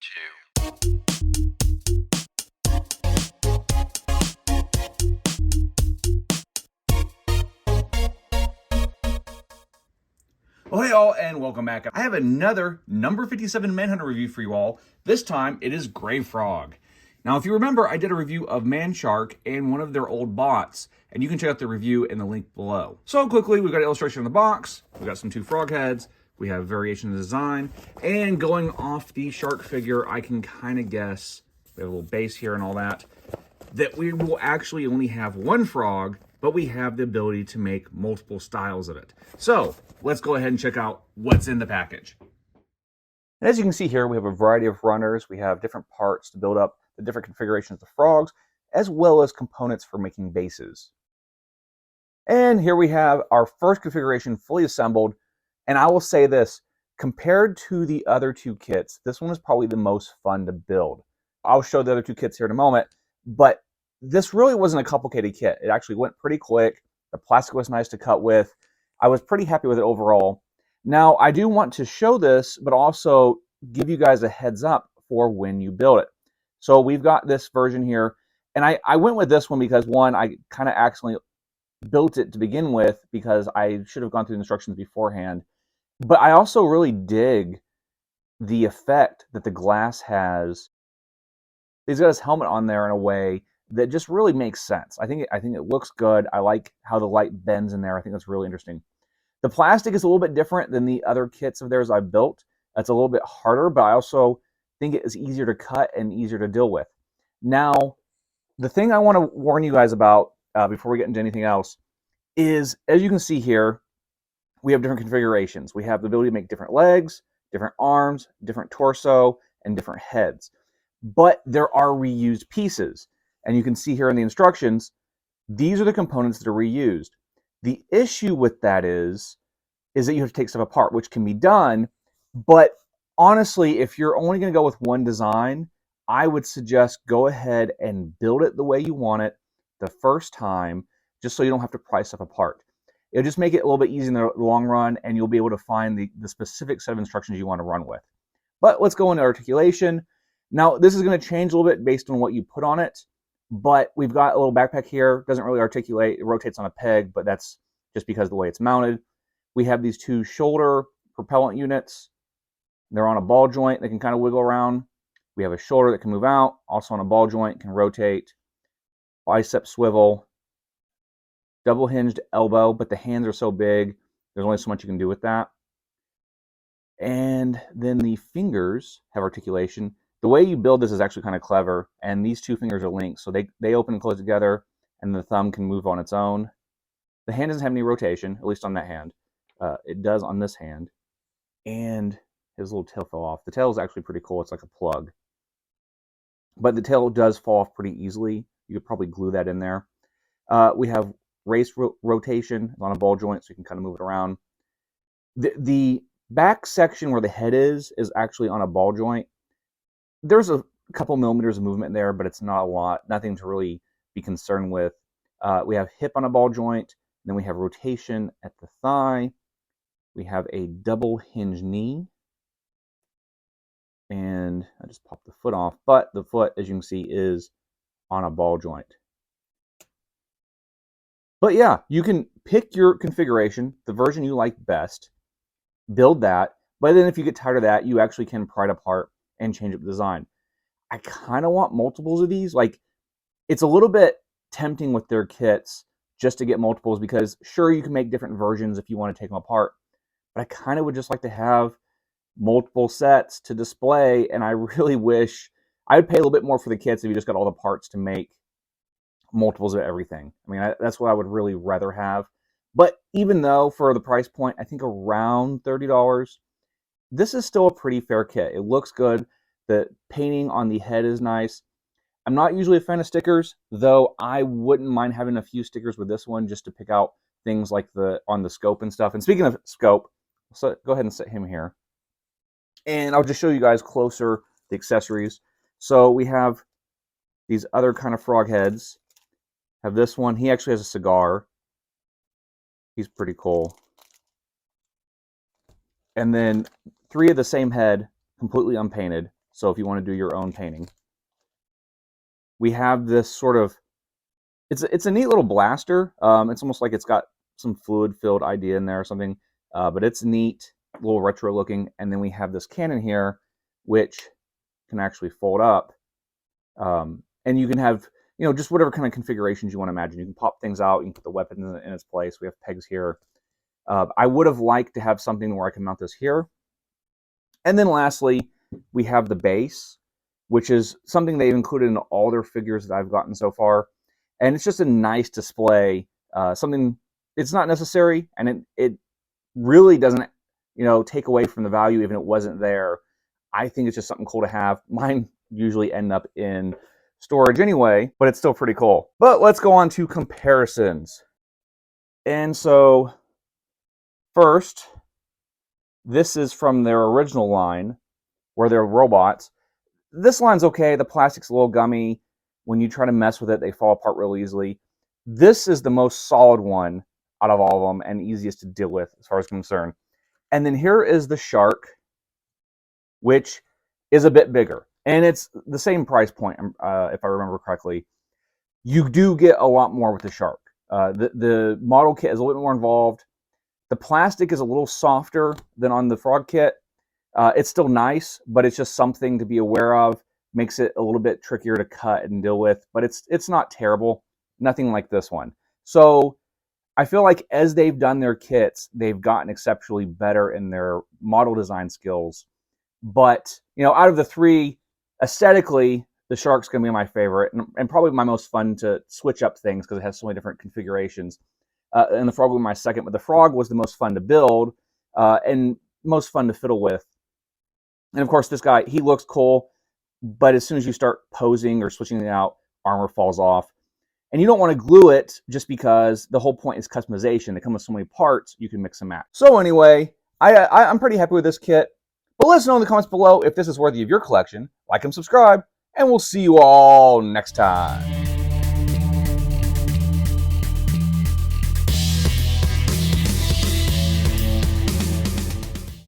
two. Oh, hey all, and welcome back. I have another number 57 Manhunter review for you all. This time, it is Grave Frog. Now, if you remember, I did a review of Manshark and one of their old bots, and you can check out the review in the link below. So quickly, we've got an illustration in the box, we've got some two frog heads, we have variation in design, and going off the shark figure, I can kind of guess, we have a little base here and all that we will actually only have one frog, but we have the ability to make multiple styles of it. So let's go ahead and check out what's in the package. And as you can see here, we have a variety of runners. We have different parts to build up the different configurations of the frogs, as well as components for making bases. And here we have our first configuration fully assembled. And I will say this, compared to the other two kits, this one is probably the most fun to build. I'll show the other two kits here in a moment, but this really wasn't a complicated kit. It actually went pretty quick. The plastic was nice to cut with. I was pretty happy with it overall. Now, I do want to show this, but also give you guys a heads up for when you build it. So we've got this version here, and I went with this one because, one, I kind of accidentally built it to begin with because I should have gone through the instructions beforehand. But I also really dig the effect that the glass has. He's got his helmet on there in a way that just really makes sense. I think it looks good. I like how the light bends in there. I think that's really interesting. The plastic is a little bit different than the other kits of theirs I've built. It's a little bit harder, but I also think it is easier to cut and easier to deal with. Now, the thing I want to warn you guys about before we get into anything else is, as you can see here, we have different configurations. We have the ability to make different legs, different arms, different torso, and different heads. But there are reused pieces. And you can see here in the instructions, these are the components that are reused. The issue with that is that you have to take stuff apart, which can be done. But honestly, if you're only going to go with one design, I would suggest go ahead and build it the way you want it the first time, just so you don't have to pry stuff apart. It'll just make it a little bit easier in the long run, and you'll be able to find the specific set of instructions you want to run with. But let's go into articulation. Now, this is going to change a little bit based on what you put on it. But we've got a little backpack here. Doesn't really articulate. It rotates on a peg, but that's just because of the way it's mounted. We have these two shoulder propellant units. They're on a ball joint. They can kind of wiggle around. We have a shoulder that can move out, also on a ball joint, can rotate. Bicep swivel. Double hinged elbow, but the hands are so big, there's only so much you can do with that. And then the fingers have articulation. The way you build this is actually kind of clever, and these two fingers are linked, so they open and close together, and the thumb can move on its own. The hand doesn't have any rotation, at least on that hand. It does on this hand, and his little tail fell off. The tail is actually pretty cool. It's like a plug. But the tail does fall off pretty easily. You could probably glue that in there. We have race rotation on a ball joint, so you can kind of move it around. The back section where the head is actually on a ball joint. There's a couple millimeters of movement there, but it's not a lot. Nothing to really be concerned with. We have hip on a ball joint. Then we have rotation at the thigh. We have a double hinge knee. And I just popped the foot off. But the foot, as you can see, is on a ball joint. But yeah, you can pick your configuration, the version you like best, build that. But then if you get tired of that, you actually can pry it apart and change up the design. I kind of want multiples of these. Like, it's a little bit tempting with their kits just to get multiples because sure, you can make different versions if you want to take them apart, but I kind of would just like to have multiple sets to display, and I really wish I would pay a little bit more for the kits if you just got all the parts to make multiples of everything. I mean, that's what I would really rather have. But even though for the price point, I think around $30, this is still a pretty fair kit. It looks good. The painting on the head is nice. I'm not usually a fan of stickers, though I wouldn't mind having a few stickers with this one just to pick out things like on the scope and stuff. And speaking of scope, so go ahead and set him here. And I'll just show you guys closer the accessories. So we have these other kind of frog heads. Have this one. He actually has a cigar. He's pretty cool. And then 3 of the same head, completely unpainted. So if you want to do your own painting. We have this sort of, it's a neat little blaster. It's almost like it's got some fluid-filled idea in there or something, but it's neat, a little retro looking. And then we have this cannon here, which can actually fold up. And you can have, just whatever kind of configurations you want to imagine. You can pop things out, you can put the weapon in its place. We have pegs here. I would have liked to have something where I can mount this here. And then lastly, we have the base, which is something they've included in all their figures that I've gotten so far. And it's just a nice display, something, it's not necessary, and it really doesn't, take away from the value even if it wasn't there. I think it's just something cool to have. Mine usually end up in storage anyway, but it's still pretty cool. But let's go on to comparisons. And so first, this is from their original line, where they're robots. This line's okay. The plastic's a little gummy. When you try to mess with it, they fall apart real easily. This is the most solid one out of all of them and easiest to deal with as far as concerned. And then here is the shark, which is a bit bigger. And it's the same price point, if I remember correctly. You do get a lot more with the shark. The model kit is a little bit more involved. The plastic is a little softer than on the frog kit. It's still nice, but it's just something to be aware of. Makes it a little bit trickier to cut and deal with, but it's not terrible. Nothing like this one. So I feel like as they've done their kits, they've gotten exceptionally better in their model design skills. But, out of the three, aesthetically, the shark's going to be my favorite and probably my most fun to switch up things because it has so many different configurations. And the frog will be my second, but the frog was the most fun to build and most fun to fiddle with. And of course, this guy, he looks cool, but as soon as you start posing or switching it out, armor falls off. And you don't want to glue it just because the whole point is customization. They come with so many parts, you can mix and match. So anyway, I'm pretty happy with this kit. But let us know in the comments below if this is worthy of your collection. Like and subscribe, and we'll see you all next time.